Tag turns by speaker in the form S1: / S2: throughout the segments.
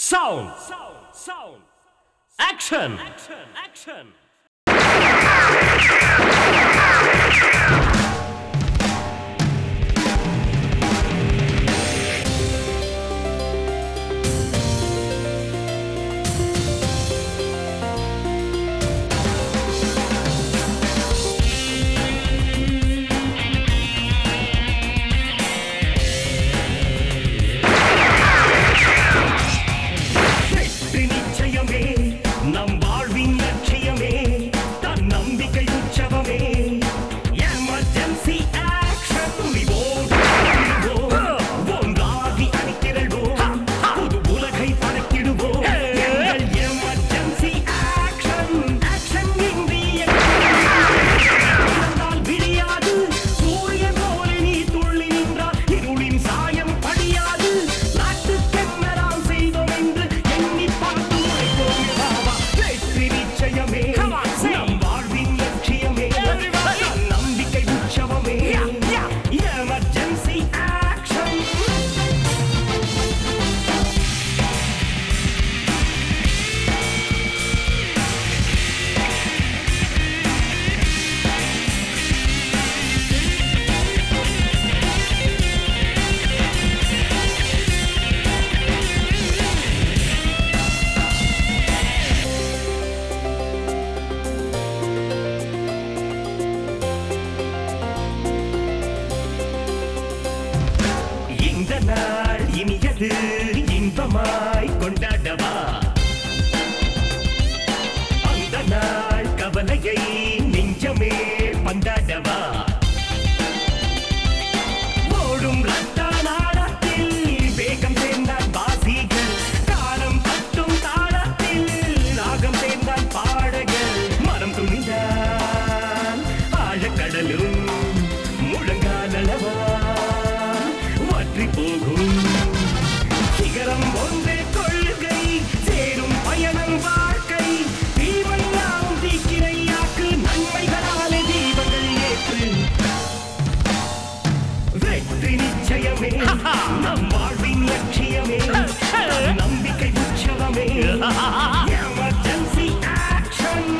S1: Sound. Action. இன்பமாய் கொண்டாடவா அந்த நாள் கவலையை நெஞ்சமே பந்தாடவா ஓடும் ரத்த நாடத்தில் வேகம் சேர்ந்தால் வாசிகள் காலம் பட்டும் தாளத்தில் ராகம் சேர்ந்தால் பாடகள் மரம் துணிந்தால் ஆழக்கடலும் முழங்காலளவா வற்றி போகும் சிகரம் ஒன்றே கொள்கை சேரும் பயணம் வாழ்க்கை தீமையாம் தீக்கிரையாக்கு நன்மைகளாலே தீபங்கள் ஏற்று வெற்றி நிச்சயமே நம் வாழ்வின் லட்சியமே நம்பிக்கை உற்சவமே எமர்ஜென்சி ஆக்ஷன்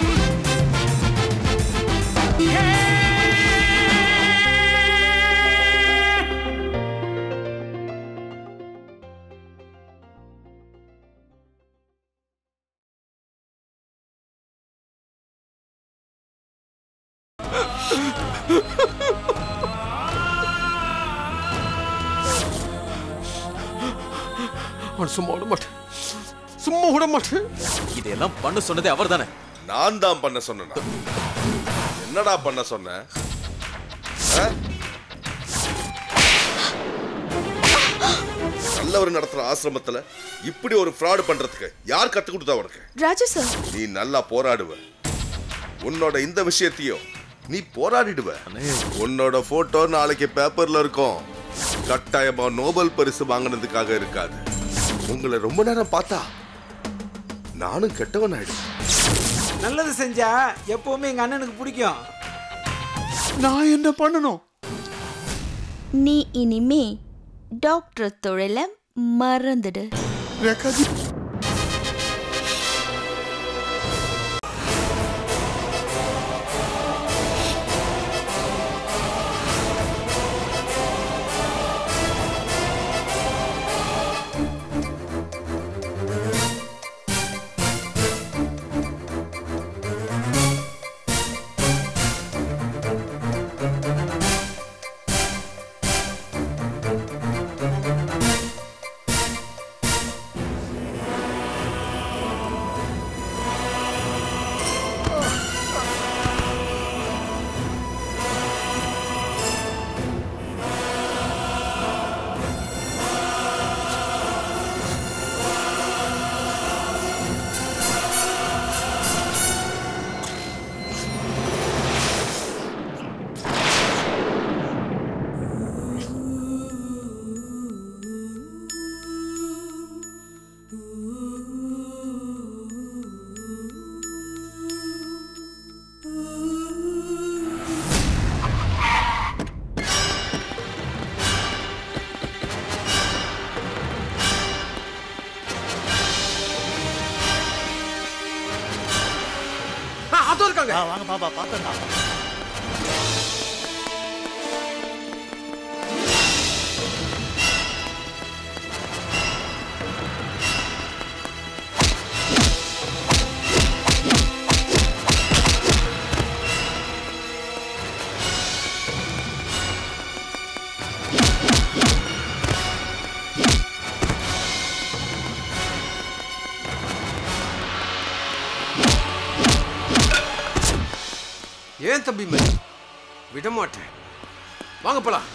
S2: சும்மா விட மாட்டேன்
S3: இதெல்லாம் பண்ண சொன்னதே அவர் தானே.
S4: நான் தான் பண்ண சொன்னேன். என்னடா பண்ண சொன்ன? நல்லவர் நடத்துற ஆசிரமத்துல இப்படி ஒரு ஃப்ராட் பண்றதுக்கு யார் கத்து கொடுத்தா உனக்கு?
S5: ராஜு சார்,
S4: நீ நல்லா போராடுவ. உன்னோட இந்த விஷயத்தையும் நீ போராடிடுவ. உன்னோட போட்டோ நாளைக்கு பேப்பர்ல இருக்கும். கட்டாயமா நோபல் பரிசு வாங்கினதுக்காக இருக்காது. உங்களை ரொம்ப நேரம் பார்த்தா நானும் கெட்டவன் ஆயிடும்.
S6: நல்லது செஞ்சா எப்பவுமே எங்க அண்ணனுக்கு பிடிக்கும்.
S2: நான் என்ன பண்ணணும்?
S5: நீ இனிமே டாக்டர் தொழில மறந்துடு.
S2: ரேகாஜி,
S7: வாங்க பாப்பா பாத்துடலாம்.
S2: ஏன் தம்பி மேல விட மாட்டேன். வாங்க போலாம்.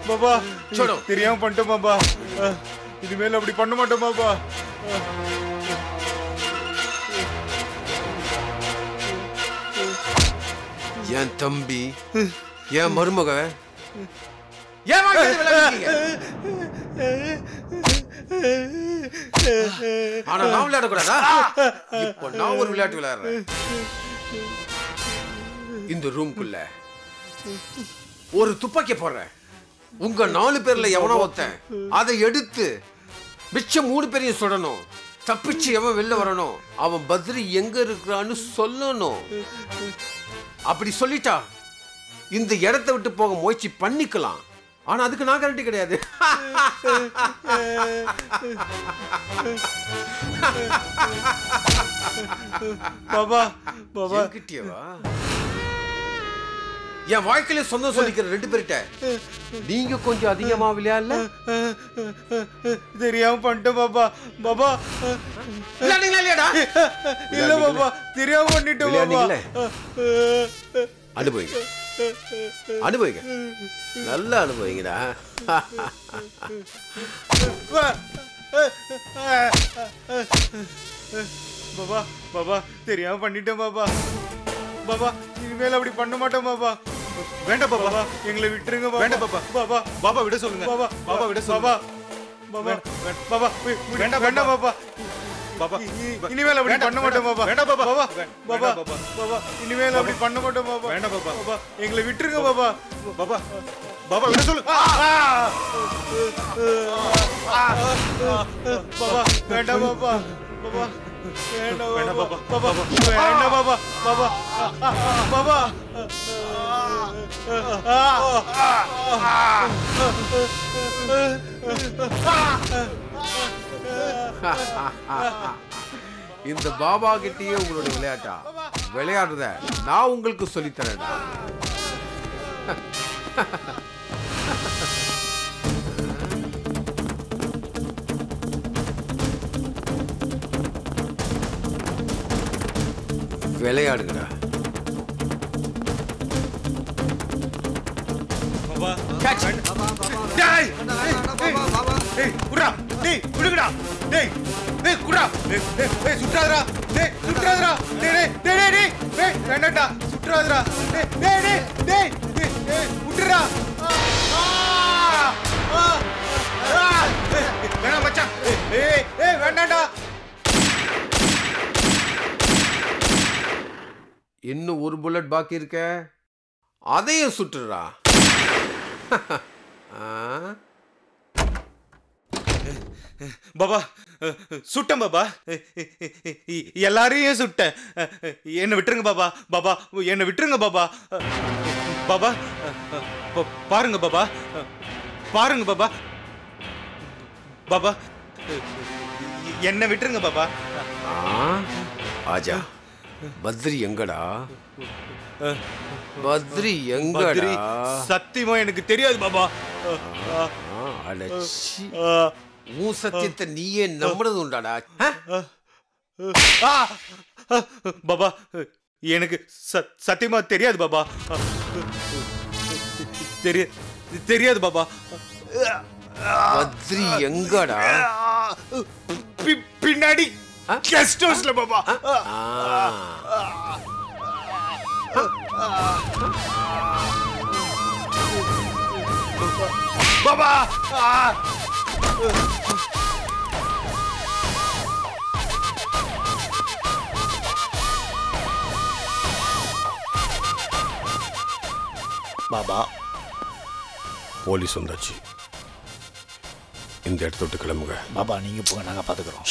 S8: பாபா தெரியாம பண்ணிட்டோம் பாபா. இனிமேல் அப்படி பண்ண மாட்டோம் பாபா.
S2: என் தம்பி என் மருமக ஏன் ஆனா நான் விளையாடக்கூடாதா? இப்போ நான் ஒரு விளையாட்டு விளையாடுறேன். இந்த ரூம்குள்ள ஒரு துப்பாக்கி போடுறேன். உங்க 4 பேர்ல எவனோ ஒருத்தன் அதை எடுத்து மிச்சம் 3 பேரையும் சுடணும். தப்பிச்சு எவன் வெளில வரணும், அவன் பத்ரி எங்க இருக்கிறான்னு சொல்லணும். அப்படி சொல்லிட்டா இந்த இடத்தை விட்டு போக முயற்சி பண்ணிக்கலாம். ஆனா அதுக்கு நான் கேரண்டி கிடையாது.
S8: பாபா பாபா
S2: கிட்டியவா என் வாழ்க்கையில சொந்தம் சொல்லிக்கிற 2 பேர்கிட்ட நீங்க கொஞ்சம் அதிகமா விளையாடல.
S8: தெரியாம பண்ணிட்டோம் பாபா. பாபா
S2: இல்லடா
S8: இல்ல பாபா தெரியாம பண்ணிட்டோம் பாபா.
S2: அனுபவிங்க அனுபவிங்க நல்லா அனுபவிங்கடா.
S8: பாபா பாபா தெரியாம பண்ணிட்டோம் பாபா. பாபா இனிமேல் அப்படி பண்ண மாட்டோம் பாபா. வேண்டாம் பாபா எங்களை விட்டுருங்க பாபா. வேண்டாம் பாபா. பாபா பாபா விட சொல்லுங்க. பாபா பாபா விட சொல்லுங்க. பாபா பாபா வேண்டாம் வேண்டாம் பாபா. பாபா இனிமேல் அப்படி பண்ண மாட்டோம் பாபா. வேண்டாம் பாபா. பாபா பாபா பாபா இனிமேல் அப்படி பண்ண மாட்டோம் பாபா. வேண்டாம் பாபா. பாபா எங்களை விட்டுருங்க பாபா. பாபா பாபா விட சொல்லு. பாபா வேண்டாம் பாபா. பாபா வேண்டாம் பாபா. பாபா வேண்டாம் பாபா. பாபா பாபா
S2: இந்த பாபா கிட்டயே உங்களுடைய விளையாட்டா விளையாடுறத நான் உங்களுக்கு சொல்லித்தரேன்டா. விளையாடுங்கடா.
S8: சுற்றாதரா
S2: இன்னும் ஒரு புல்லட் பாக்கி இருக்க, அதையும் சுட்டுறா.
S8: பாபா சுட்டேன் பாபா, எல்லாரையும் சுட்டேன். என்னை விட்டுருங்க பாபா. பாபா என்னை விட்டுருங்க பாபா. பாபா பாருங்க பாபா, பாருங்க பாபா. பாபா என்னை விட்டுருங்க பாபா.
S2: ஆஜா. பத்ரி எங்கடா? பத்ரி எங்கடா?
S8: சத்தியமா எனக்கு தெரியாது பாபா.
S2: அடச்சி, உன் சத்தியத்தை நீயே நம்புறது உண்டாடா?
S8: பாபா எனக்கு சத்தியமா தெரியாது பாபா. தெரியாது பாபா.
S2: பத்ரி எங்கடா?
S8: பின்னாடி கெஸ்ட் ஹவுஸ்ல பாபா. பாபா
S2: பாபா, போலீஸ் வந்தாச்சு. இந்த இடத்த விட்டு கிளம்புங்க.
S7: பாபா நீங்க போங்க, நாங்க பாத்துக்கிறோம்.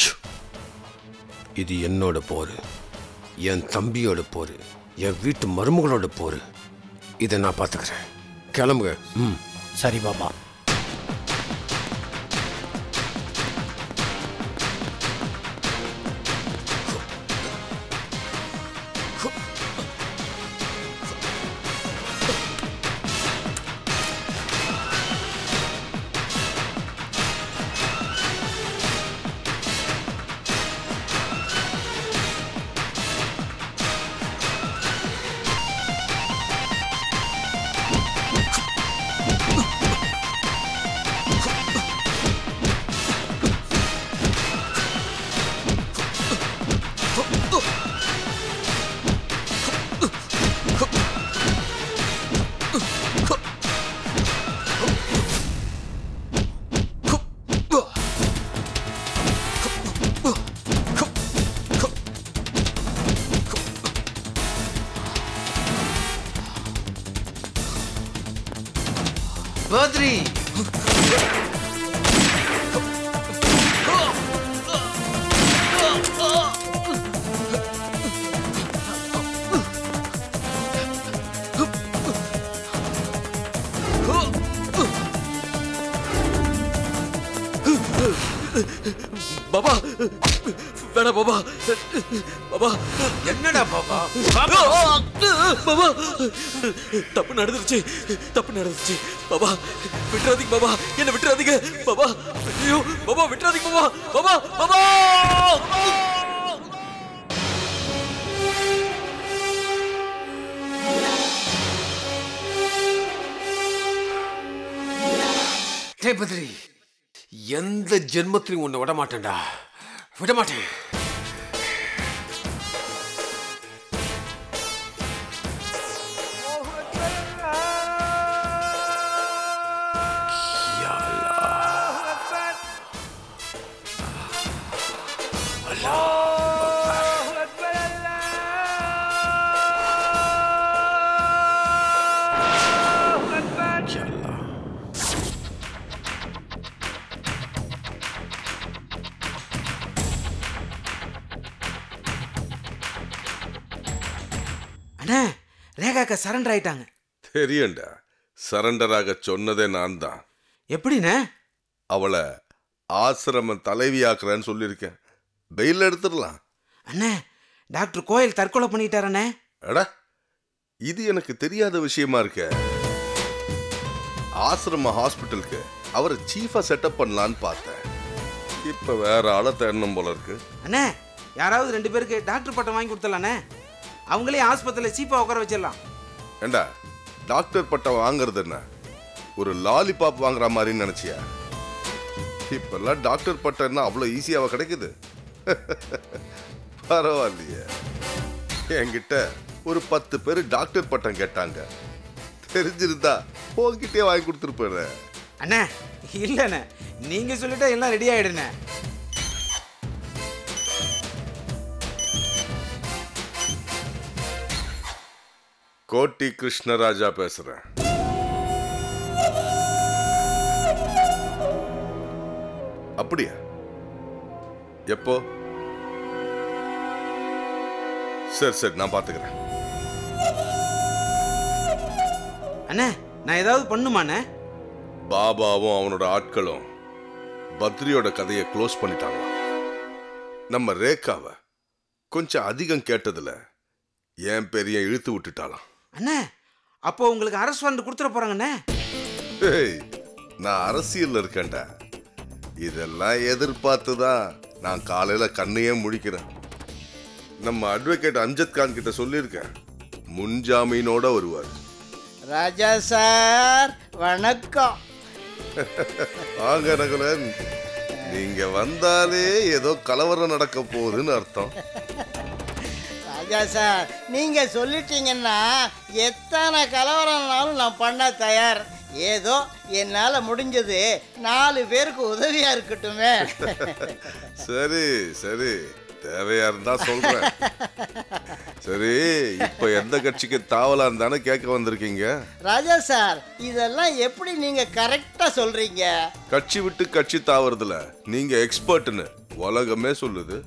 S2: இது என்னோட போரு, என் தம்பியோட போரு, என் வீட்டு மருமகளோட போரு. இதை நான் பாத்துக்கிறேன். கிளம்புங்க.
S7: சரி பாபா.
S2: பத்ரி,
S3: பாபா வேணா பாபா. பாபா
S2: என்னடா பாபா?
S3: பாபா தப்பு நடந்துருச்சு, தப்பு நடந்துருச்சு. பாபா விட்டுறாதீங்க பாபா, என்ன விட்டுறாதீங்க பாபா. ஐயோ பாபா விட்டுறாதீங்க பாபா. பாபா பாபா.
S2: பத்ரி, எந்த ஜென்மத்திலையும் உன்னை விட மாட்டேன்டா, விட மாட்டேன்.
S6: அண்ணா, ரேகாக்கா சரண்டர் ஆயிட்டாங்க.
S4: தெரியண்டா, சரண்டர் ஆக சொன்னதே நான் தான்.
S6: எப்படிண்ணே?
S4: அவளை ஆசிரம தலைவியாக்குறேன்னு சொல்லியிருக்கேன். பெயில் எடுத்துடலாம்.
S6: அண்ணே, டாக்டர் கோயில் தற்கொலை பண்ணிட்டாரண்ணே.
S4: அடா, இது எனக்கு தெரியாத விஷயமா இருக்க. ஆசிரம ஹாஸ்பிட்டலுக்கு அவரை சீஃபா செட்டப் பண்ணலான்னு பார்த்தேன். இப்ப வேற ஆளை தேடணும் போல இருக்கு.
S6: அண்ணே, யாராவது 2 பேருக்கு டாக்டர் பட்டம் வாங்கி கொடுத்தலாண்ணே. அவங்களே ஆஸ்பத்திரியில் சீப்பா உட்கார வச்சிடலாம்.
S4: ஏண்டா, டாக்டர் பட்டம் வாங்குறது என்ன ஒரு லாலிபாப் வாங்குற மாதிரின்னு நினைச்சியா? இப்பெல்லாம் டாக்டர் பட்டம் என்ன அவ்வளோ ஈஸியாவா கிடைக்குது? பரவாயில்லையே. என்கிட்ட ஒரு 10 பேர் டாக்டர் பட்டம் கேட்டாங்க. தெரிஞ்சிருந்தா உங்ககிட்டே வாங்கி கொடுத்துருப்பேன்.
S6: அண்ணே இல்லைண்ணே, நீங்க சொல்லிட்டா எல்லாம் ரெடி ஆயிடுண்ணே.
S4: கோட்டி கிருஷ்ணராஜா பேசுறேன். அப்படியா? எப்போ? சரி நான் பாத்துக்கிறேன்.
S6: அண்ணே நான் ஏதாவது பண்ணுமாண்ணே?
S4: பாபாவும் அவனோட ஆட்களும் பத்ரியோட கதையை க்ளோஸ் பண்ணிட்டாங்க. நம்ம ரேகாவை கொஞ்சம் அதிகம் கேட்டதுல என் பெரிய இழுத்து விட்டுட்டாலாம்.
S6: அண்ணே அப்போ உங்களுக்கு அரசு வாரண்ட் கொடுத்துட போறாங்கண்ணே.
S4: நான் அரசியல்ல இருக்கேன்டா. இதெல்லாம் எதிர்பார்த்துதான் நான் காலையில கண்ணையே முழிக்கிறேன். நம்ம அட்வொகேட் அம்ஜத் கான் கிட்ட சொல்லியிருக்கேன், முன்ஜாமீனோட வருவார்.
S9: ராஜா சார் வணக்கம்.
S4: வாங்க நகுலன். நீங்க வந்தாலே ஏதோ கலவரம் நடக்க போகுதுன்னு அர்த்தம்.
S9: ராஜா சார் நீங்க சொல்லிட்டீங்கன்னா எத்தனை கலவரம்னாலும் நான் பண்ண தயார். ஏதோ என்னால முடிஞ்சது 4 பேருக்கு உதவியா இருக்கட்டுமே.
S4: சரி தேவையா இருந்தா சொல்றேன். சரி இப்ப எந்த கட்சிக்கு தாவலான்னு தானே கேட்க வந்திருக்கீங்க?
S9: ராஜா சார் இதெல்லாம் எப்படி நீங்க கரெக்டா சொல்றீங்க?
S4: கட்சி விட்டு கட்சி தாவறதுல நீங்க எக்ஸ்பர்ட்னு உலகமே சொல்லுது.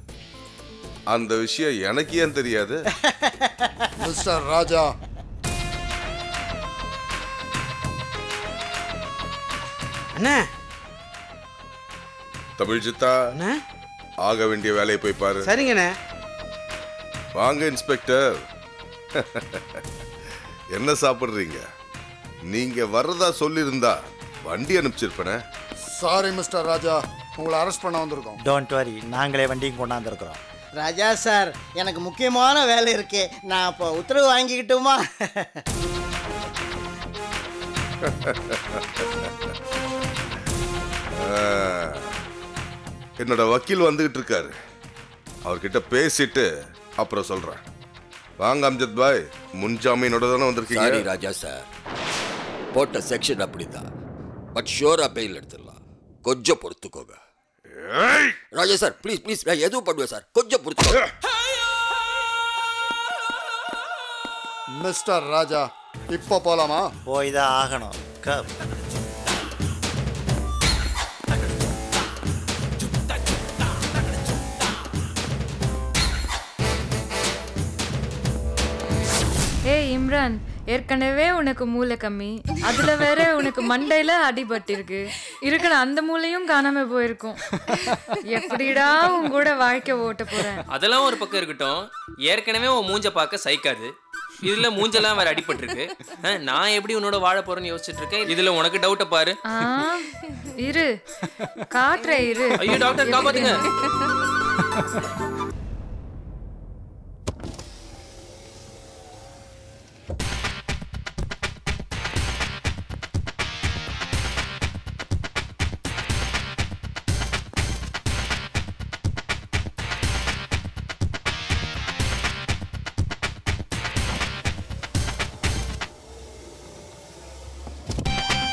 S4: அந்த விஷயம் எனக்கு ஏன் தெரியாது?
S10: மிஸ்டர் ராஜா,
S6: அண்ணே
S4: தமிழ் ஜித்தா,
S6: அண்ணே
S4: ஆக வேண்டிய வேலையை போய் பாரு.
S6: சரிங்கண்ணே.
S4: வாங்க இன்ஸ்பெக்டர். என்ன சாப்பிடுறீங்க? நீங்க வர்றதா சொல்லியிருந்தா வண்டி அனுப்பிச்சிருப்பேனே.
S10: சாரி மிஸ்டர் ராஜா, உங்களை அரெஸ்ட் பண்ண வந்திருக்கோம்.
S7: டோன்ட் வரி, நாங்களே வண்டியும் கொண்டாந்துருக்குறோம்.
S9: ராஜா சார் எனக்கு முக்கியமான வேலை இருக்கு, நான் இப்போ உத்தரவு வாங்கிக்கிட்டுமா?
S4: என்னோட வக்கீல் வந்துகிட்டு இருக்காரு, அவர்கிட்ட பேசிட்டு அப்புறம் சொல்றேன். வாங்க அம்ஜத் பாய், முன்ஜாமீனோட தானே வந்திருக்கீங்க?
S11: சாரி ராஜா சார், போட்ட செக்ஷன் அப்படிதான், பட் ஷோரா பெயில் எடுத்துடலாம், கொஞ்சம் பொறுத்துக்கோங்க. ராஜா சார் ப்ளீஸ் நான் எதுவும் பண்ணுவேன் சார், கொஞ்சம் பொறுத்துக்கோங்க.
S10: மிஸ்டர் ராஜா இப்போ போலாமா?
S7: போய் தான் ஆகணும். கம்.
S12: ஏய் இம்ரான், ஏற்கனவே உனக்கு மூளை கம்மி, அதுல வேற உனக்கு மண்டையில அடிபட்டிருக்கு. இருக்கிற அந்த மூளையும் காணாம போயிருக்கும். எப்படிடா உன் கூட வாழ்க்கை ஓட்ட போறேன்?
S3: அதெல்லாம் ஒரு பக்கம் இருக்கட்டும், ஏற்கனவே உன் மூஞ்ச பார்க்க சைக்காது, இதுல மூஞ்செல்லாம் வேற அடிபட்டிருக்கு. நான் எப்படி உன்னோட வாழ போறேன்னு யோசிச்சுட்டு இருக்கேன், இதுல உனக்கு டவுட்ட பாரு.
S12: இரு காட்டுற இரு.
S3: ஐயோ டாக்டர் காப்பாத்துங்க.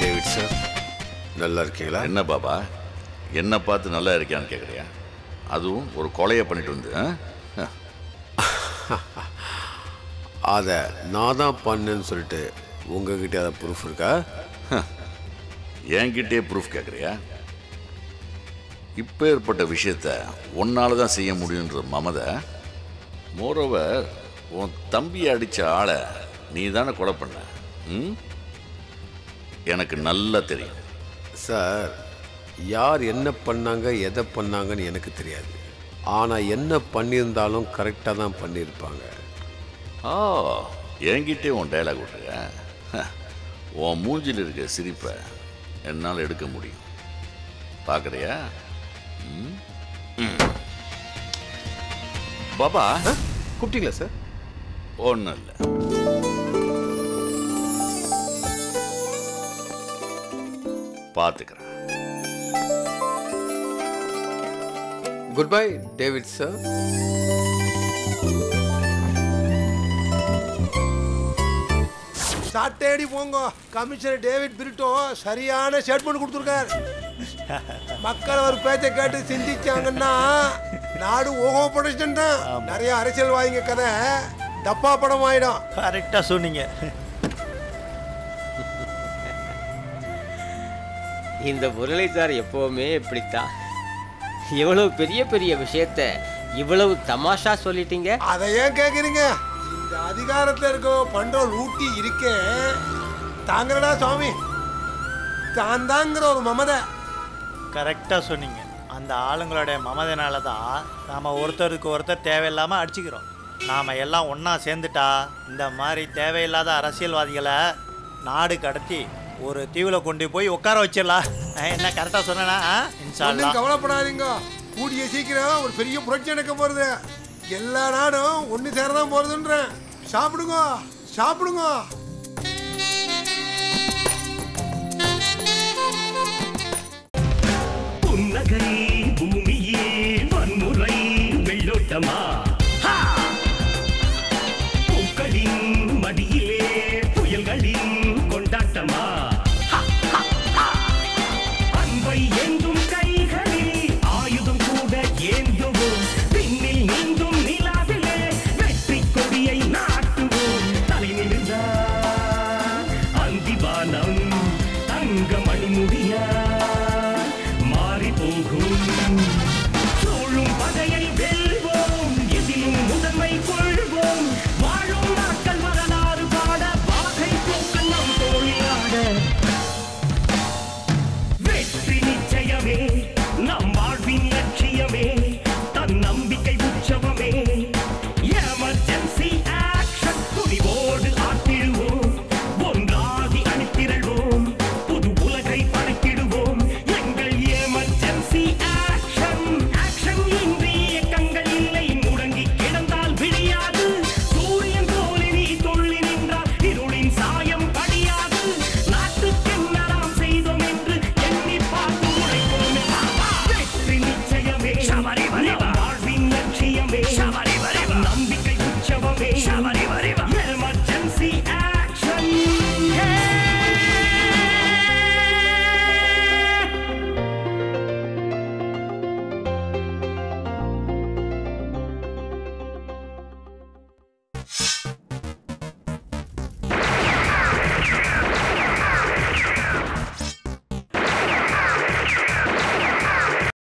S2: டேவிட் சார், நல்லா இருக்கீங்களா?
S13: என்ன பாபா, என்ன பார்த்து நல்லா இருக்கியான்னு கேட்குறியா? அதுவும் ஒரு கொலையை பண்ணிட்டு வந்து.
S2: அதை நான் தான் பண்ணேன்னு சொல்லிட்டு உங்ககிட்ட அதை ப்ரூஃப் இருக்கா?
S13: என்கிட்டே ப்ரூஃப் கேட்குறியா? இப்போ ஏற்பட்ட விஷயத்த உன்னால தான் செய்ய முடியுன்ற மமதை. மோரோவர், உன் தம்பியை அடித்த ஆளை நீ தானே கொலை பண்ண. எனக்கு நல்லா தெரியும்
S2: சார். யார் என்ன பண்ணாங்க எதை பண்ணாங்கன்னு எனக்கு தெரியாது, ஆனால் என்ன பண்ணியிருந்தாலும் கரெக்டாக தான் பண்ணியிருப்பாங்க.
S13: என்கிட்டே உன் டைலாக் விட்டுருக்க. உன் மூஞ்சில் இருக்க சிரிப்பை என்னால் எடுக்க முடியும், பார்க்குறியா? பாபா
S2: கூப்பிட்டீங்களா சார்?
S13: ஒன்றும் இல்லை. பார்த்துக்கிறேன்.
S2: Good bye David sir.
S14: சாட்டேடி போங்க. கமிஷனர் டேவிட் பிரிட்டோ சரியான ஸ்டேட்மெண்ட் கொடுத்துருக்கார். மக்கள் ஒரு பேச்சை கேட்டு சிந்திச்சாங்கன்னா நாடு ஓகோ ப்ரொடக்ஷன் தான். நிறைய அரசியல்வாதிங்க கதை டப்பா படம் ஆயிடும்.
S7: கரெக்டா சொன்னீங்க.
S15: இந்த முரளி சார் எப்பவுமே இப்படித்தான். இவ்வளவு பெரிய பெரிய விஷயத்த இவ்வளவு தமாஷா சொல்லிட்டீங்க.
S14: அதை ஏன் கேக்குறீங்க? இந்த அதிகாரத்துல இருக்க பண்ற லூட்டி இருக்கே தாங்கடா சுவாமி. தான் தாங்கிற ஒரு மமதை.
S7: கரெக்டா சொன்னீங்க. அந்த ஆளுங்களுடைய மமதைனால தான் நாம ஒருத்தருக்கு ஒருத்தர் தேவையில்லாமல் அடிச்சுக்கிறோம். நாம் எல்லாம் ஒன்றா சேர்ந்துட்டா இந்த மாதிரி தேவையில்லாத அரசியல்வாதிகளை நாடு கடத்தி ஒரு தீவில் கொண்டு போய் உட்கார வச்சிடலாம். என்ன கரெக்டாக சொன்னா?
S14: ஒன்றும் கவலைப்படாதீங்க. கூடிய சீக்கிரம் ஒரு பெரிய புரட்சி நடக்க போகிறது. எல்லா நாடும் ஒன்று சேரதான் போகிறதுன்றேன். சாப்பிடுங்க சாப்பிடுங்க.
S1: புன்னகை பூமியே வன்முறை வெள்ளோட்டமா